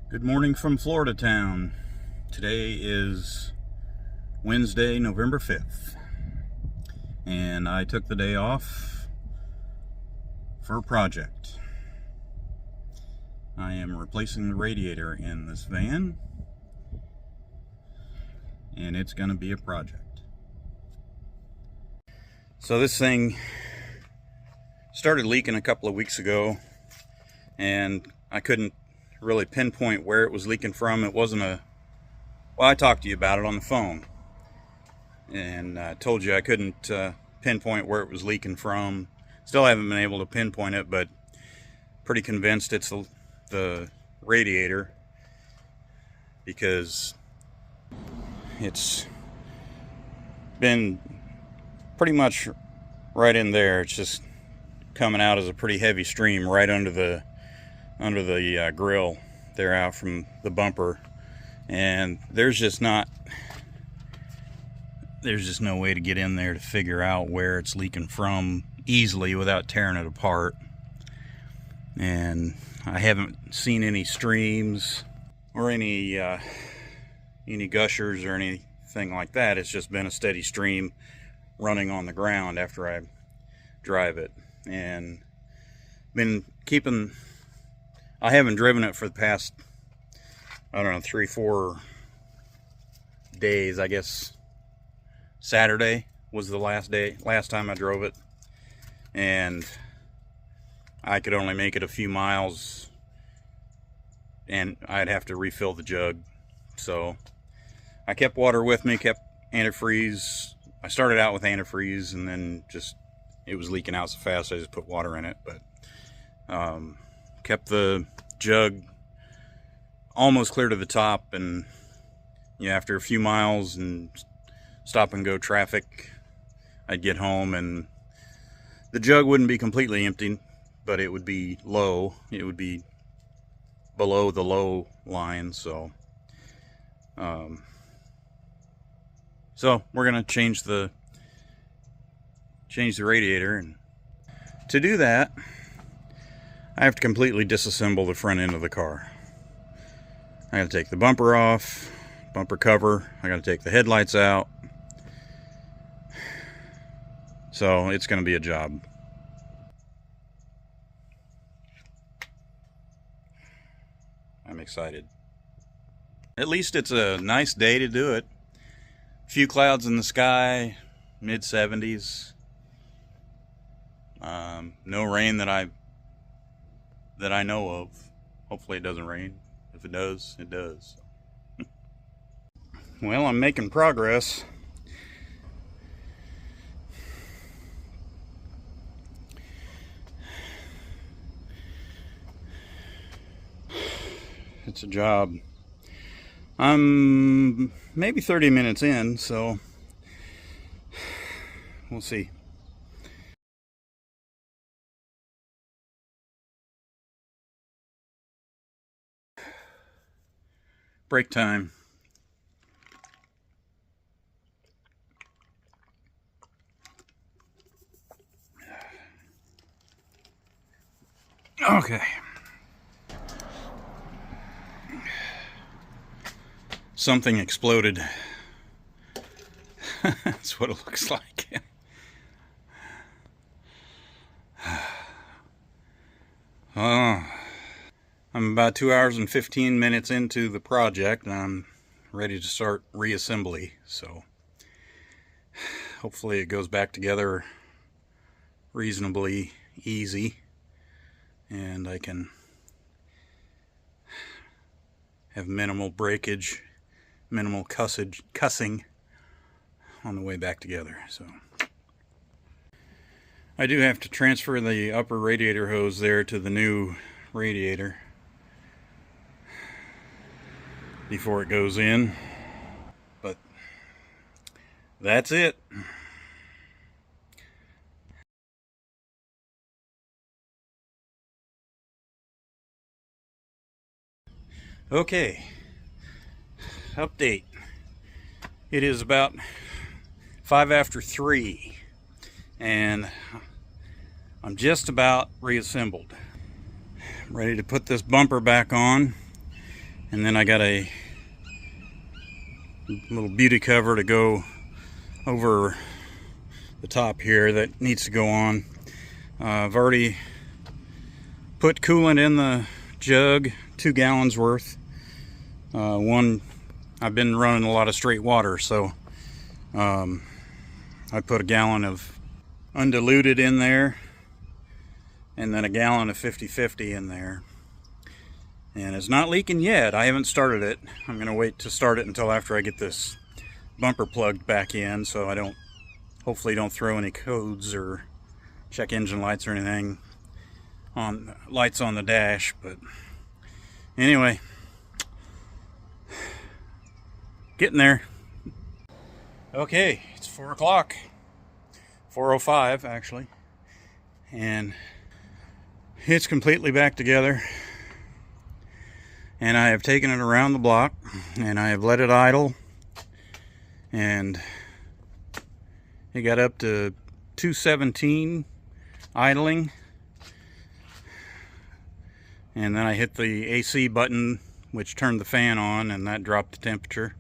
Good morning from Floridatown. Today is Wednesday, November 5th, and I took the day off for a project. I am replacing the radiator in this van, and it's going to be a project. So this thing started leaking a couple of weeks ago, and I couldn't really pinpoint where it was leaking from. It wasn't well, I talked to you about it on the phone, and I told you I couldn't pinpoint where it was leaking from. Still haven't been able to pinpoint it, but pretty convinced it's the radiator, because it's been pretty much right in there. It's just coming out as a pretty heavy stream right under the grill there, out from the bumper, and there's just no way to get in there to figure out where it's leaking from easily without tearing it apart. And I haven't seen any streams or any gushers or anything like that. It's just been a steady stream running on the ground after I drive it, and I haven't driven it for the past, I don't know, 3-4 days. I guess Saturday was the last time I drove it, and I could only make it a few miles, and I'd have to refill the jug. So I kept water with me, kept antifreeze. I started out with antifreeze, and then it was leaking out so fast I just put water in it. But kept the jug almost clear to the top, and after a few miles and stop and go traffic, I'd get home and the jug wouldn't be completely empty, but it would be low. It would be below the low line. So we're gonna change the radiator, and to do that I have to completely disassemble the front end of the car. I gotta take the bumper off, bumper cover. I gotta take the headlights out. So it's gonna be a job. I'm excited. At least it's a nice day to do it. A few clouds in the sky, mid-70s. No rain that I know of. Hopefully it doesn't rain. If it does, it does. Well, I'm making progress. It's a job. I'm maybe 30 minutes in, so we'll see. Break time. Okay. Something exploded. That's what it looks like. I'm about 2 hours and 15 minutes into the project, and I'm ready to start reassembly. So hopefully it goes back together reasonably easy, and I can have minimal breakage, minimal cussing on the way back together. So I do have to transfer the upper radiator hose there to the new radiator before it goes in, but that's it. Okay, update. It is about 5 after 3, and I'm just about reassembled. I'm ready to put this bumper back on, And then I got a little beauty cover to go over the top here that needs to go on. I've already put coolant in the jug, 2 gallons worth. One, I've been running a lot of straight water, so I put a gallon of undiluted in there, and then a gallon of 50/50 in there. And it's not leaking yet. I haven't started it. I'm going to wait to start it until after I get this bumper plugged back in, so I don't, hopefully don't throw any codes or check engine lights or anything on lights on the dash. But anyway, getting there. Okay, it's 4 o'clock, 4:05 actually, and it's completely back together. And I have taken it around the block, and I have let it idle, and it got up to 217 idling, and then I hit the AC button, which turned the fan on, and that dropped the temperature.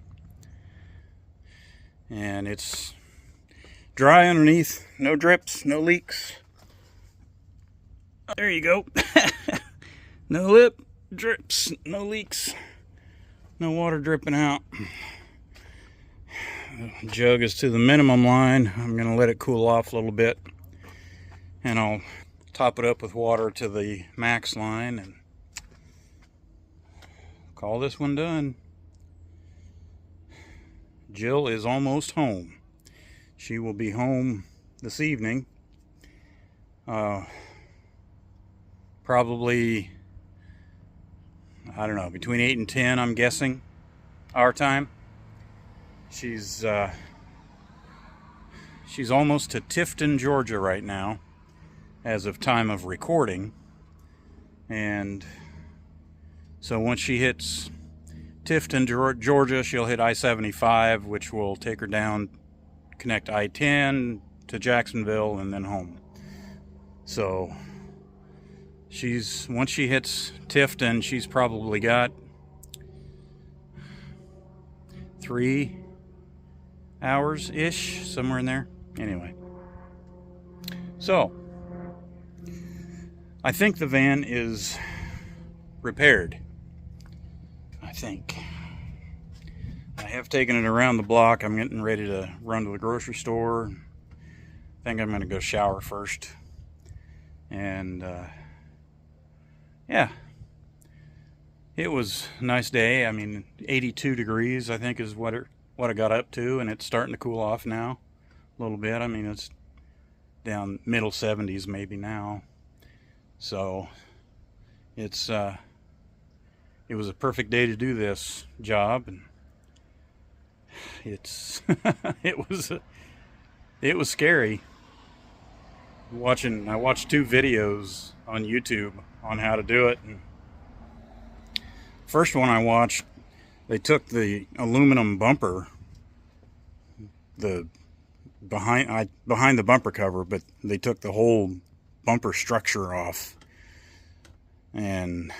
And it's dry underneath, no drips, no leaks. There you go. No lip drips, no leaks, no water dripping out. The jug is to the minimum line. I'm going to let it cool off a little bit, and I'll top it up with water to the max line and call this one done. Jill is almost home. She will be home this evening. Probably, I don't know, between 8 and 10, I'm guessing, our time. She's almost to Tifton, Georgia right now, as of time of recording. And so once she hits Tifton, Georgia, she'll hit I-75, which will take her down, connect I-10 to Jacksonville, and then home. So once she hits Tifton, she's probably got 3 hours-ish, somewhere in there. Anyway, so I think the van is repaired. I think. I have taken it around the block. I'm getting ready to run to the grocery store. I think I'm going to go shower first. And yeah, it was a nice day. I mean, 82 degrees I think is what I got up to, and it's starting to cool off now a little bit. I mean, it's down middle 70s maybe now. So it was a perfect day to do this job, and it was scary. I watched 2 videos on YouTube on how to do it. And first one I watched, they took the aluminum bumper, behind the bumper cover, but they took the whole bumper structure off. And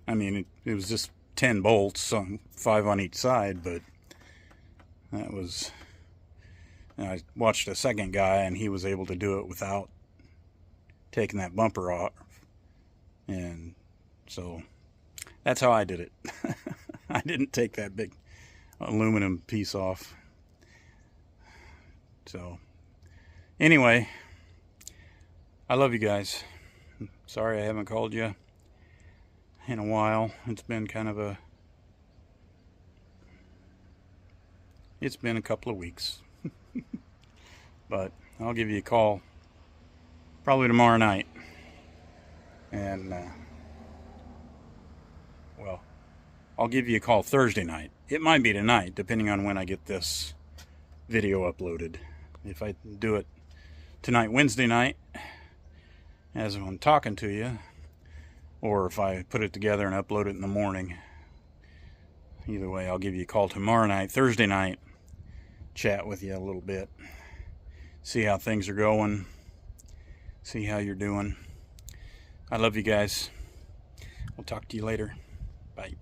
I mean, it was just 10 bolts, 5 on each side, but that was... I watched a second guy, and he was able to do it without taking that bumper off. And so that's how I did it. I didn't take that big aluminum piece off. So anyway, I love you guys. Sorry I haven't called you in a while. It's been a couple of weeks. But I'll give you a call probably tomorrow night. And well, I'll give you a call Thursday night. It might be tonight, depending on when I get this video uploaded. If I do it tonight, Wednesday night, as I'm talking to you, or if I put it together and upload it in the morning. Either way, I'll give you a call tomorrow night, Thursday night, chat with you a little bit, see how things are going, see how you're doing. I love you guys. We'll talk to you later. Bye.